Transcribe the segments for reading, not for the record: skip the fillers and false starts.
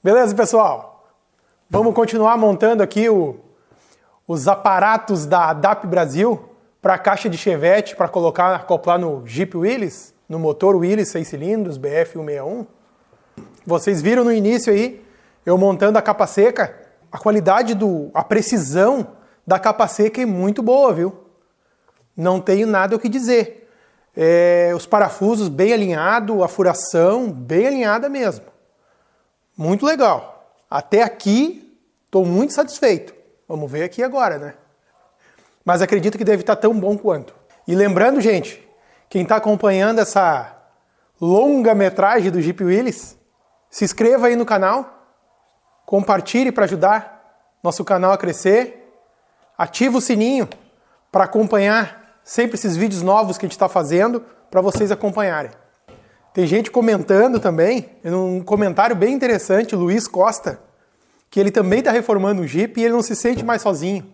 Beleza, pessoal? Vamos continuar montando aqui os aparatos da ADAP Brasil para a caixa de Chevette para acoplar no Jeep Willys, no motor Willys 6 cilindros, BF161. Vocês viram no início aí, eu montando a capa seca, a qualidade, a precisão da capa seca é muito boa, viu? Não tenho nada o que dizer. Os parafusos bem alinhados, a furação bem alinhada mesmo. Muito legal. Até aqui, estou muito satisfeito. Vamos ver aqui agora, né? Mas acredito que deve estar tão bom quanto. E lembrando, gente, quem está acompanhando essa longa metragem do Jeep Willys, se inscreva aí no canal, compartilhe para ajudar nosso canal a crescer, ativa o sininho para acompanhar sempre esses vídeos novos que a gente está fazendo, para vocês acompanharem. Tem gente comentando também, um comentário bem interessante, Luiz Costa, que ele também está reformando o Jeep e ele não se sente mais sozinho.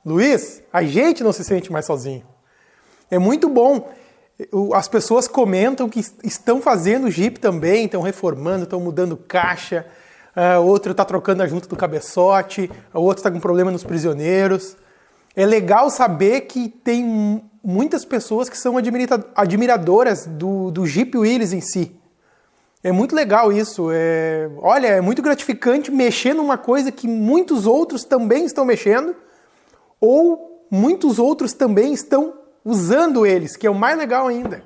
Luiz, a gente não se sente mais sozinho. É muito bom. As pessoas comentam que estão fazendo o Jeep também, estão reformando, estão mudando caixa, outro está trocando a junta do cabeçote, o outro está com problema nos prisioneiros. É legal saber que tem muitas pessoas que são admiradoras do Jeep Willys em si. É muito legal isso. Olha, é muito gratificante mexer numa coisa que muitos outros também estão mexendo, ou muitos outros também estão usando eles, que é o mais legal ainda.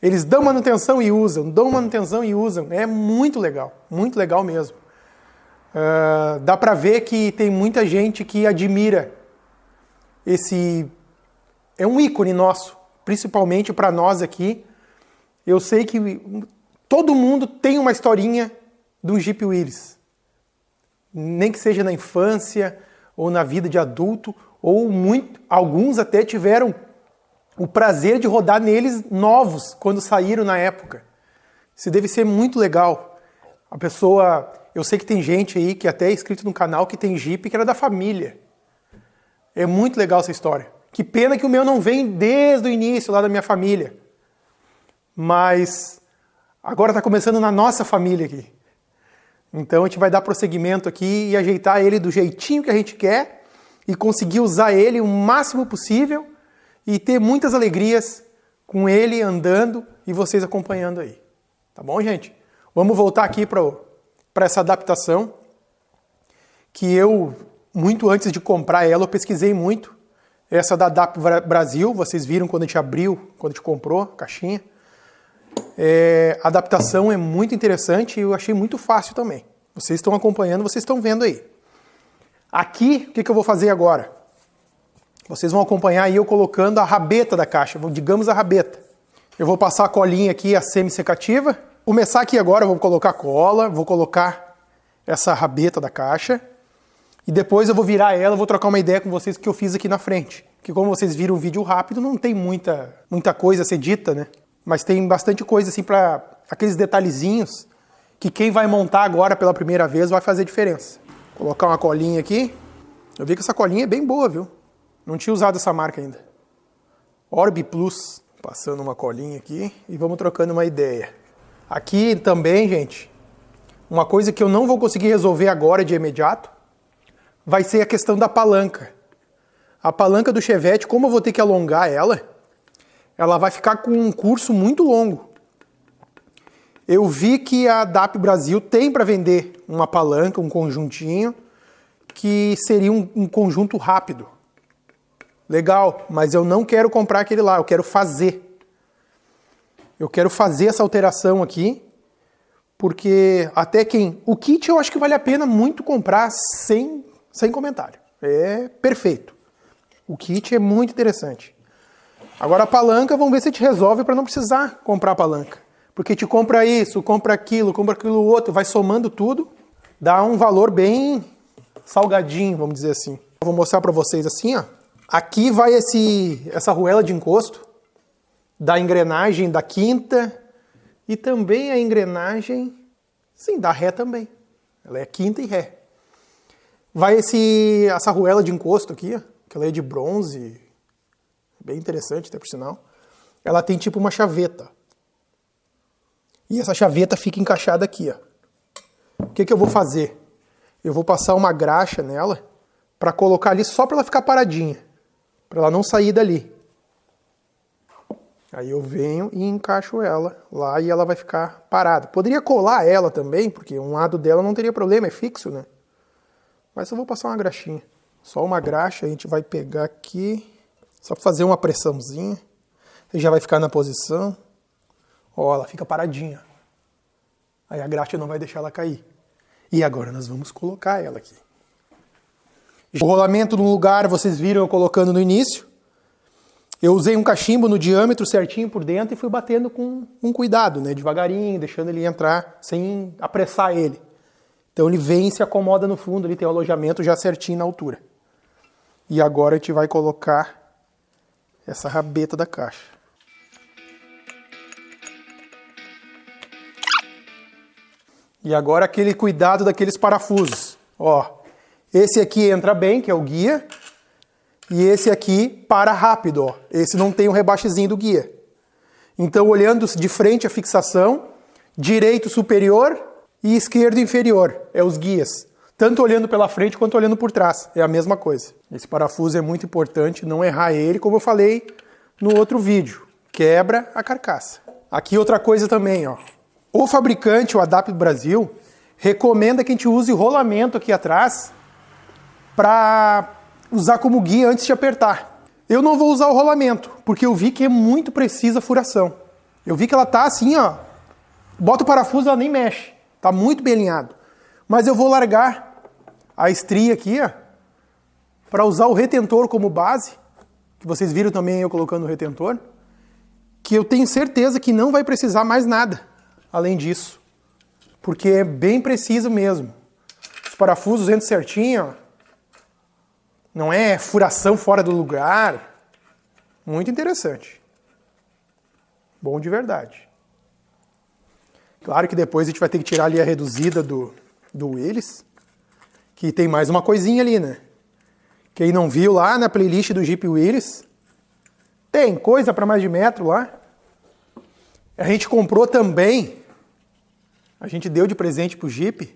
Eles dão manutenção e usam, dão manutenção e usam. É muito legal mesmo. Dá pra ver que tem muita gente que admira esse... É um ícone nosso, principalmente para nós aqui. Eu sei que todo mundo tem uma historinha do Jeep Willys. Nem que seja na infância ou na vida de adulto, ou alguns até tiveram o prazer de rodar neles novos, quando saíram na época. Isso deve ser muito legal. A pessoa... Eu sei que tem gente aí que até é inscrito no canal que tem Jeep que era da família. É muito legal essa história. Que pena que o meu não vem desde o início lá da minha família. Mas agora está começando na nossa família aqui. Então a gente vai dar prosseguimento aqui e ajeitar ele do jeitinho que a gente quer e conseguir usar ele o máximo possível e ter muitas alegrias com ele andando e vocês acompanhando aí. Tá bom, gente? Vamos voltar aqui para essa adaptação que eu, muito antes de comprar ela, eu pesquisei muito. Essa da ADAP Brasil, vocês viram quando a gente abriu, quando a gente comprou a caixinha. A adaptação é muito interessante e eu achei muito fácil também. Vocês estão acompanhando, vocês estão vendo aí. Aqui, o que eu vou fazer agora? Vocês vão acompanhar aí eu colocando a rabeta da caixa, digamos a rabeta. Eu vou passar a colinha aqui, a semi-secativa. Começar aqui agora, eu vou colocar cola, vou colocar essa rabeta da caixa. E depois eu vou virar ela, vou trocar uma ideia com vocês que eu fiz aqui na frente. Porque como vocês viram um vídeo rápido, não tem muita coisa a ser dita, né? Mas tem bastante coisa assim para aqueles detalhezinhos que quem vai montar agora pela primeira vez vai fazer diferença. Vou colocar uma colinha aqui. Eu vi que essa colinha é bem boa, viu? Não tinha usado essa marca ainda. Orbi Plus. Passando uma colinha aqui e vamos trocando uma ideia. Aqui também, gente, uma coisa que eu não vou conseguir resolver agora de imediato vai ser a questão da palanca. A palanca do Chevette, como eu vou ter que alongar ela vai ficar com um curso muito longo. Eu vi que a ADAP Brasil tem para vender uma palanca, um conjuntinho, que seria um conjunto rápido. Legal, mas eu não quero comprar aquele lá, eu quero fazer. Eu quero fazer essa alteração aqui, porque até o kit eu acho que vale a pena muito comprar sem comentário. É perfeito. O kit é muito interessante. Agora a palanca, vamos ver se a gente resolve para não precisar comprar a palanca. Porque te compra isso, compra aquilo outro, vai somando tudo, dá um valor bem salgadinho, vamos dizer assim. Eu vou mostrar para vocês assim, ó. Aqui vai essa arruela de encosto da engrenagem da quinta e também a engrenagem, sim, da ré também. Ela é quinta e ré. Vai essa arruela de encosto aqui, ó, que ela é de bronze, bem interessante até por sinal. Ela tem tipo uma chaveta. E essa chaveta fica encaixada aqui, ó. O que eu vou fazer? Eu vou passar uma graxa nela para colocar ali só para ela ficar paradinha, para ela não sair dali. Aí eu venho e encaixo ela lá e ela vai ficar parada. Poderia colar ela também, porque um lado dela não teria problema, é fixo, né? Mas eu vou passar uma graxinha. Só uma graxa, a gente vai pegar aqui, só para fazer uma pressãozinha. Ele já vai ficar na posição. Ó, ela fica paradinha. Aí a graxa não vai deixar ela cair. E agora nós vamos colocar ela aqui. O rolamento no lugar, vocês viram eu colocando no início. Eu usei um cachimbo no diâmetro certinho por dentro e fui batendo com um cuidado, né? Devagarinho, deixando ele entrar sem apressar ele. Então ele vem e se acomoda no fundo, ele tem o alojamento já certinho na altura. E agora a gente vai colocar essa rabeta da caixa. E agora aquele cuidado daqueles parafusos. Ó, esse aqui entra bem, que é o guia. E esse aqui para rápido, ó. Esse não tem o rebaixezinho do guia. Então, olhando de frente a fixação, direito superior e esquerdo inferior, é os guias. Tanto olhando pela frente quanto olhando por trás, é a mesma coisa. Esse parafuso é muito importante, não errar ele, como eu falei no outro vídeo. Quebra a carcaça. Aqui outra coisa também, ó. O fabricante, o ADAP Brasil, recomenda que a gente use rolamento aqui atrás para usar como guia antes de apertar. Eu não vou usar o rolamento, porque eu vi que é muito precisa a furação. Eu vi que ela tá assim, ó. Bota o parafuso, ela nem mexe. Tá muito bem alinhado. Mas eu vou largar a estria aqui, ó, para usar o retentor como base, que vocês viram também eu colocando o retentor, que eu tenho certeza que não vai precisar mais nada além disso. Porque é bem preciso mesmo. Os parafusos entram certinho, ó. Não é furação fora do lugar. Muito interessante. Bom de verdade. Claro que depois a gente vai ter que tirar ali a reduzida do Willys. Que tem mais uma coisinha ali, né? Quem não viu lá na playlist do Jeep Willys, tem coisa para mais de metro lá. A gente comprou também, a gente deu de presente pro Jeep,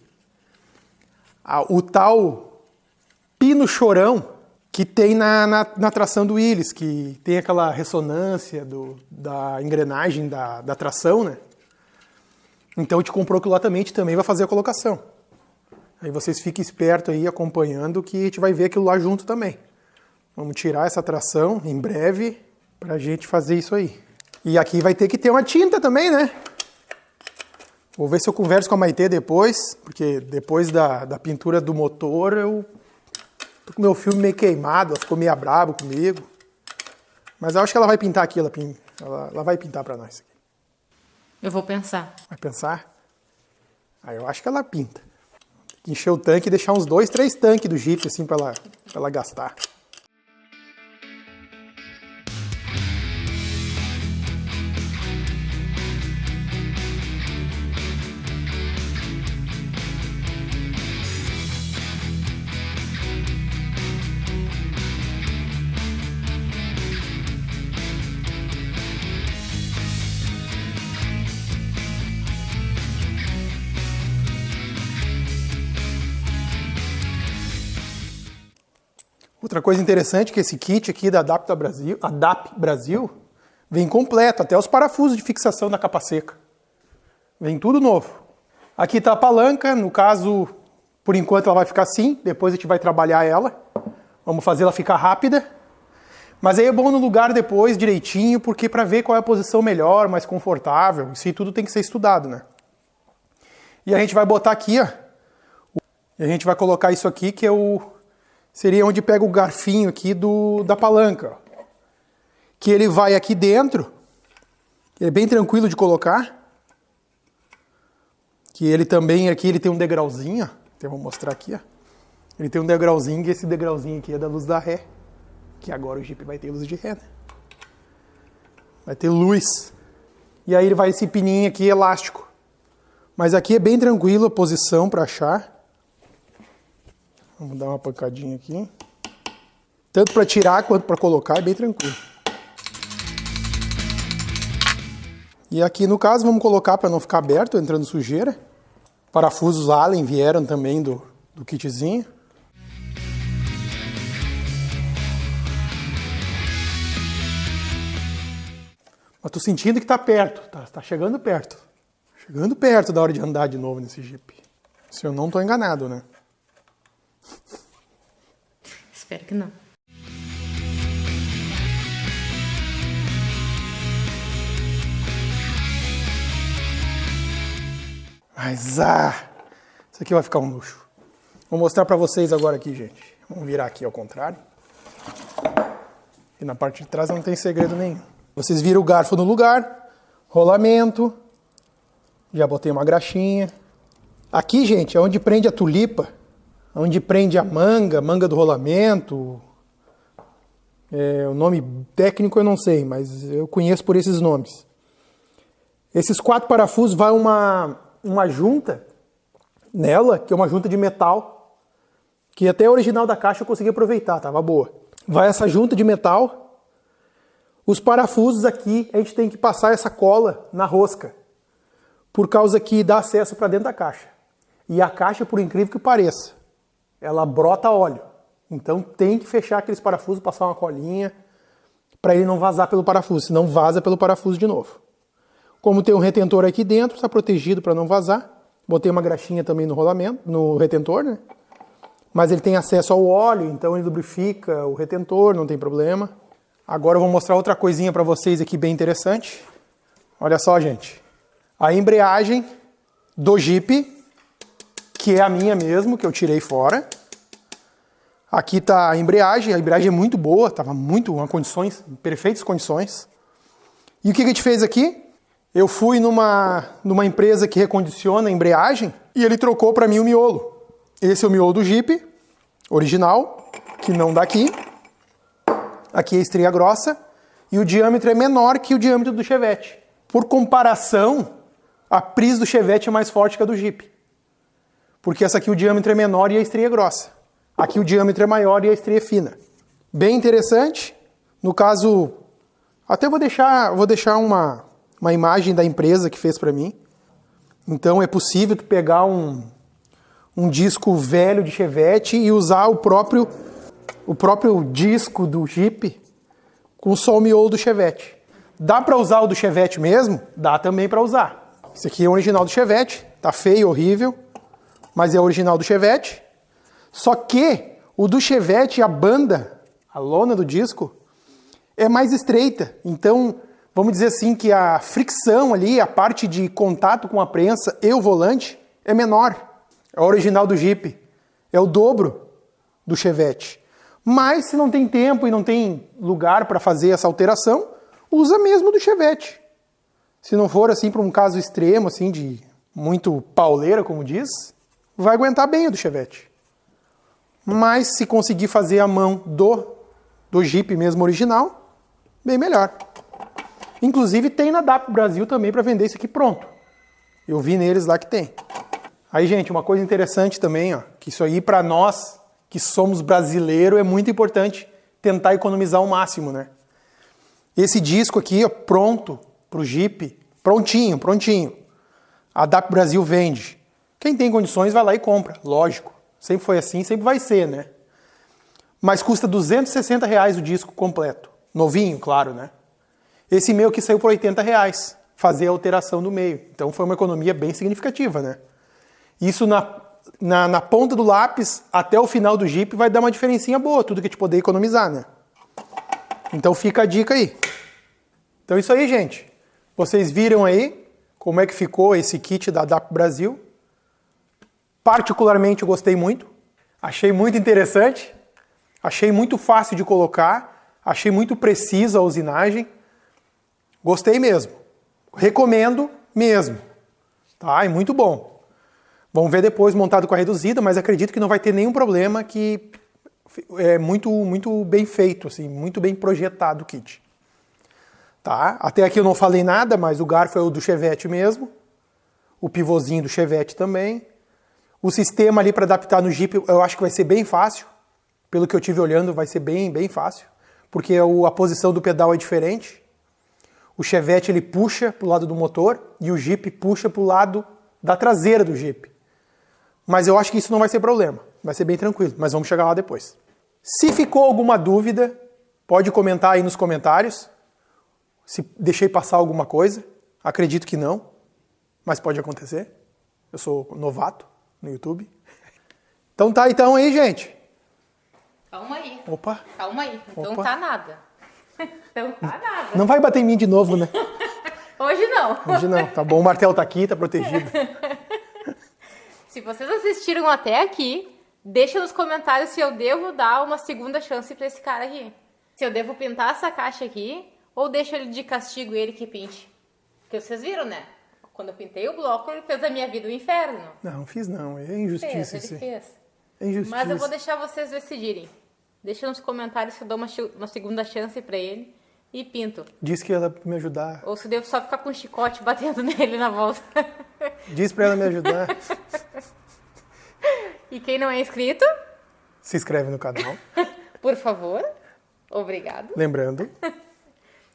o tal pino chorão que tem na tração do Willys, que tem aquela ressonância da engrenagem da tração, né? Então a gente comprou aquilo lá também, a gente também vai fazer a colocação. Aí vocês fiquem espertos aí acompanhando que a gente vai ver aquilo lá junto também. Vamos tirar essa tração em breve pra gente fazer isso aí. E aqui vai ter que ter uma tinta também, né? Vou ver se eu converso com a Maitê depois, porque depois da pintura do motor eu tô com o meu filme meio queimado, ela ficou meio brava comigo. Mas eu acho que ela vai pintar aqui, ela vai pintar pra nós. Eu vou pensar. Vai pensar? Aí eu acho que ela pinta. Tem que encher o tanque e deixar uns 2, 3 tanques do Jeep assim pra ela gastar. Outra coisa interessante é que esse kit aqui da ADAP Brasil vem completo, até os parafusos de fixação da capa seca. Vem tudo novo. Aqui está a palanca, no caso, por enquanto ela vai ficar assim, depois a gente vai trabalhar ela. Vamos fazer ela ficar rápida. Mas aí é bom no lugar depois, direitinho, porque para ver qual é a posição melhor, mais confortável, isso aí tudo tem que ser estudado, né? E a gente vai botar aqui, ó. E a gente vai colocar isso aqui, que é seria onde pega o garfinho aqui da palanca. Ó. Que ele vai aqui dentro. Ele é bem tranquilo de colocar. Que ele também aqui ele tem um degrauzinho. Ó. Então, vou mostrar aqui. Ó. Ele tem um degrauzinho, e esse degrauzinho aqui é da luz da ré. Que agora o Jeep vai ter luz de ré, né? Vai ter luz. E aí ele vai esse pininho aqui elástico. Mas aqui é bem tranquilo a posição para achar. Vamos dar uma pancadinha aqui. Tanto para tirar quanto para colocar é bem tranquilo. E aqui no caso vamos colocar para não ficar aberto, entrando sujeira. parafusos Allen vieram também do kitzinho. Mas tô sentindo que tá perto, tá chegando perto. Chegando perto da hora de andar de novo nesse Jeep. Se eu não tô enganado, né? Espero que não. Mas, isso aqui vai ficar um luxo. Vou mostrar pra vocês agora aqui, gente. Vamos virar aqui ao contrário. E na parte de trás não tem segredo nenhum. Vocês viram o garfo no lugar, rolamento, já botei uma graxinha. Aqui, gente, é onde prende a tulipa, onde prende a manga do rolamento. O nome técnico eu não sei, mas eu conheço por esses nomes. Esses 4 parafusos vai uma junta nela, que é uma junta de metal, que até a original da caixa eu consegui aproveitar, tava boa. Vai essa junta de metal. Os parafusos aqui, a gente tem que passar essa cola na rosca, por causa que dá acesso para dentro da caixa. E a caixa, por incrível que pareça, ela brota óleo. Então tem que fechar aqueles parafusos, passar uma colinha, para ele não vazar pelo parafuso, senão vaza pelo parafuso de novo. Como tem um retentor aqui dentro, está protegido para não vazar. Botei uma graxinha também no rolamento, no retentor, né? Mas ele tem acesso ao óleo, então ele lubrifica o retentor, não tem problema. Agora eu vou mostrar outra coisinha para vocês aqui bem interessante. Olha só, gente. A embreagem do Jeep, que é a minha mesmo, que eu tirei fora. Aqui está a embreagem é muito boa, estava em perfeitas condições. E o que a gente fez aqui? Eu fui numa empresa que recondiciona a embreagem e ele trocou para mim o miolo. Esse é o miolo do Jeep, original, que não dá aqui. Aqui é a estria grossa e o diâmetro é menor que o diâmetro do Chevette. Por comparação, a pris do Chevette é mais forte que a do Jeep. Porque essa aqui o diâmetro é menor e a estria é grossa. Aqui o diâmetro é maior e a estria é fina. Bem interessante. No caso, até vou deixar uma imagem da empresa que fez para mim. Então é possível tu pegar um disco velho de Chevette e usar o próprio disco do Jeep com só o miolo do Chevette. Dá para usar o do Chevette mesmo? Dá também para usar. Esse aqui é o original do Chevette, tá feio, horrível, mas é o original do Chevette. Só que o do Chevette, a banda, a lona do disco, é mais estreita. Então, vamos dizer assim que a fricção ali, a parte de contato com a prensa e o volante é menor. É o original do Jeep. É o dobro do Chevette. Mas se não tem tempo e não tem lugar para fazer essa alteração, usa mesmo do Chevette. Se não for assim para um caso extremo, assim, de muito pauleira, como diz, vai aguentar bem o do Chevette. Mas se conseguir fazer a mão do Jeep mesmo original, bem melhor. Inclusive tem na DAP Brasil também para vender isso aqui pronto. Eu vi neles lá que tem. Aí, gente, uma coisa interessante também, ó, que isso aí para nós que somos brasileiros é muito importante tentar economizar ao máximo, né? Esse disco aqui, ó, pronto pro Jeep, prontinho. A DAP Brasil vende. Quem tem condições vai lá e compra, lógico. Sempre foi assim, sempre vai ser, né? Mas custa R$260 o disco completo. Novinho, claro, né? Esse meu aqui saiu por R$80, fazer a alteração do meio. Então foi uma economia bem significativa, né? Isso na ponta do lápis até o final do Jeep vai dar uma diferencinha boa, tudo que a gente poder economizar, né? Então fica a dica aí. Então é isso aí, gente. Vocês viram aí como é que ficou esse kit da DAP Brasil. Particularmente eu gostei muito. Achei muito interessante. Achei muito fácil de colocar. Achei muito precisa a usinagem. Gostei mesmo. Recomendo mesmo. Tá? É muito bom. Vamos ver depois montado com a reduzida, mas acredito que não vai ter nenhum problema, que é muito bem feito, assim, muito bem projetado o kit. Tá? Até aqui eu não falei nada, mas o garfo é o do Chevette mesmo. O pivôzinho do Chevette também. O sistema ali para adaptar no Jeep eu acho que vai ser bem fácil. Pelo que eu tive olhando, vai ser bem fácil. Porque a posição do pedal é diferente. O Chevette ele puxa para o lado do motor e o Jeep puxa para o lado da traseira do Jeep. Mas eu acho que isso não vai ser problema. Vai ser bem tranquilo, mas vamos chegar lá depois. Se ficou alguma dúvida, pode comentar aí nos comentários. Se deixei passar alguma coisa. Acredito que não, mas pode acontecer. Eu sou novato no YouTube. Então tá então aí, gente. Calma aí. Opa. Calma aí. Então Opa. tá nada. Então tá nada. Não vai bater em mim de novo, né? Hoje não. Hoje não. Tá bom, o martelo tá aqui, tá protegido. Se vocês assistiram até aqui, deixa nos comentários se eu devo dar uma segunda chance pra esse cara aqui. Se eu devo pintar essa caixa aqui, ou deixa ele de castigo ele que pinte. Porque vocês viram, né? Quando eu pintei o bloco, ele fez da minha vida um inferno. Não fiz não. É injustiça Ele isso aí. fez. É injustiça. Mas eu vou deixar vocês decidirem. Deixa nos comentários se eu dou uma segunda chance pra ele e pinto. Diz que ela me ajudar. Ou se eu devo só ficar com um chicote batendo nele na volta. Diz pra ela me ajudar. E quem não é inscrito, Se inscreve no canal. por favor. Obrigado. Lembrando,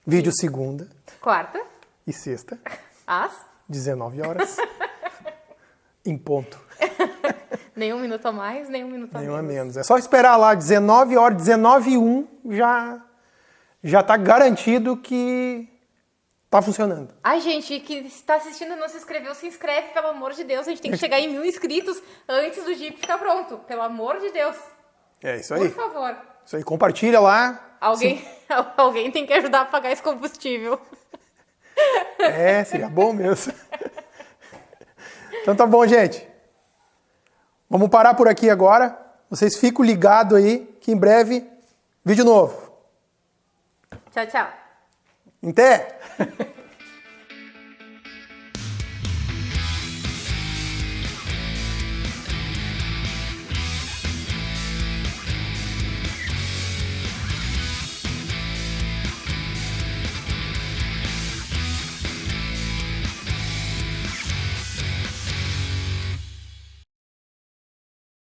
vídeo segunda Quarta, e sexta, às 19 horas, em ponto. nem um minuto a mais, nem um minuto a Nenhum a menos. menos. É só esperar lá, 19 horas, 19h01, já tá garantido que tá funcionando. Ai, gente, que está assistindo e não se inscreveu, se inscreve, pelo amor de Deus. A gente tem que chegar em 1000 inscritos antes do Jeep ficar pronto. Pelo amor de Deus. É isso Por aí. favor. Isso aí, compartilha lá. Alguém tem que ajudar a pagar esse combustível. É, seria bom mesmo. Então tá bom, gente. Vamos parar por aqui agora. Vocês ficam ligados aí, que em breve, vídeo novo. Tchau, tchau. Até!